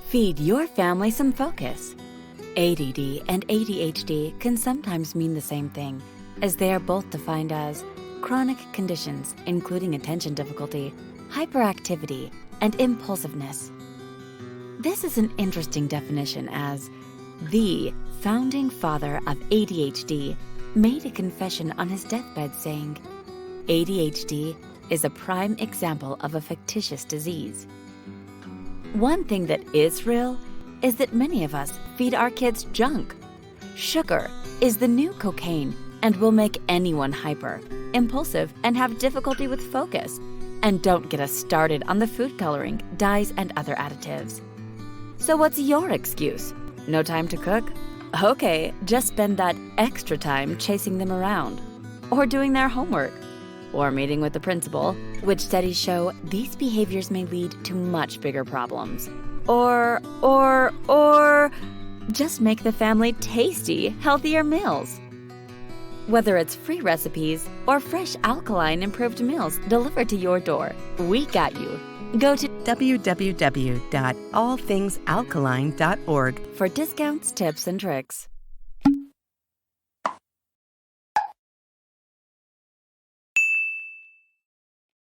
Feed your family some focus. ADD and ADHD can sometimes mean the same thing, as they are both defined as chronic conditions including attention difficulty, hyperactivity, and impulsiveness. This is an interesting definition, as the founding father of ADHD made a confession on his deathbed saying, "ADHD is a prime example of a fictitious disease." One thing that is real is that many of us feed our kids junk. Sugar is the new cocaine and will make anyone hyper, impulsive, and have difficulty with focus. And don't get us started on the food coloring, dyes, and other additives. So what's your excuse? No time to cook? Okay, just spend that extra time chasing them around, or doing their homework, or meeting with the principal, which studies show these behaviors may lead to much bigger problems. Or just make the family tasty, healthier meals. Whether it's free recipes or fresh alkaline improved meals delivered to your door, we got you. Go to www.allthingsalkaline.org for discounts, tips, and tricks.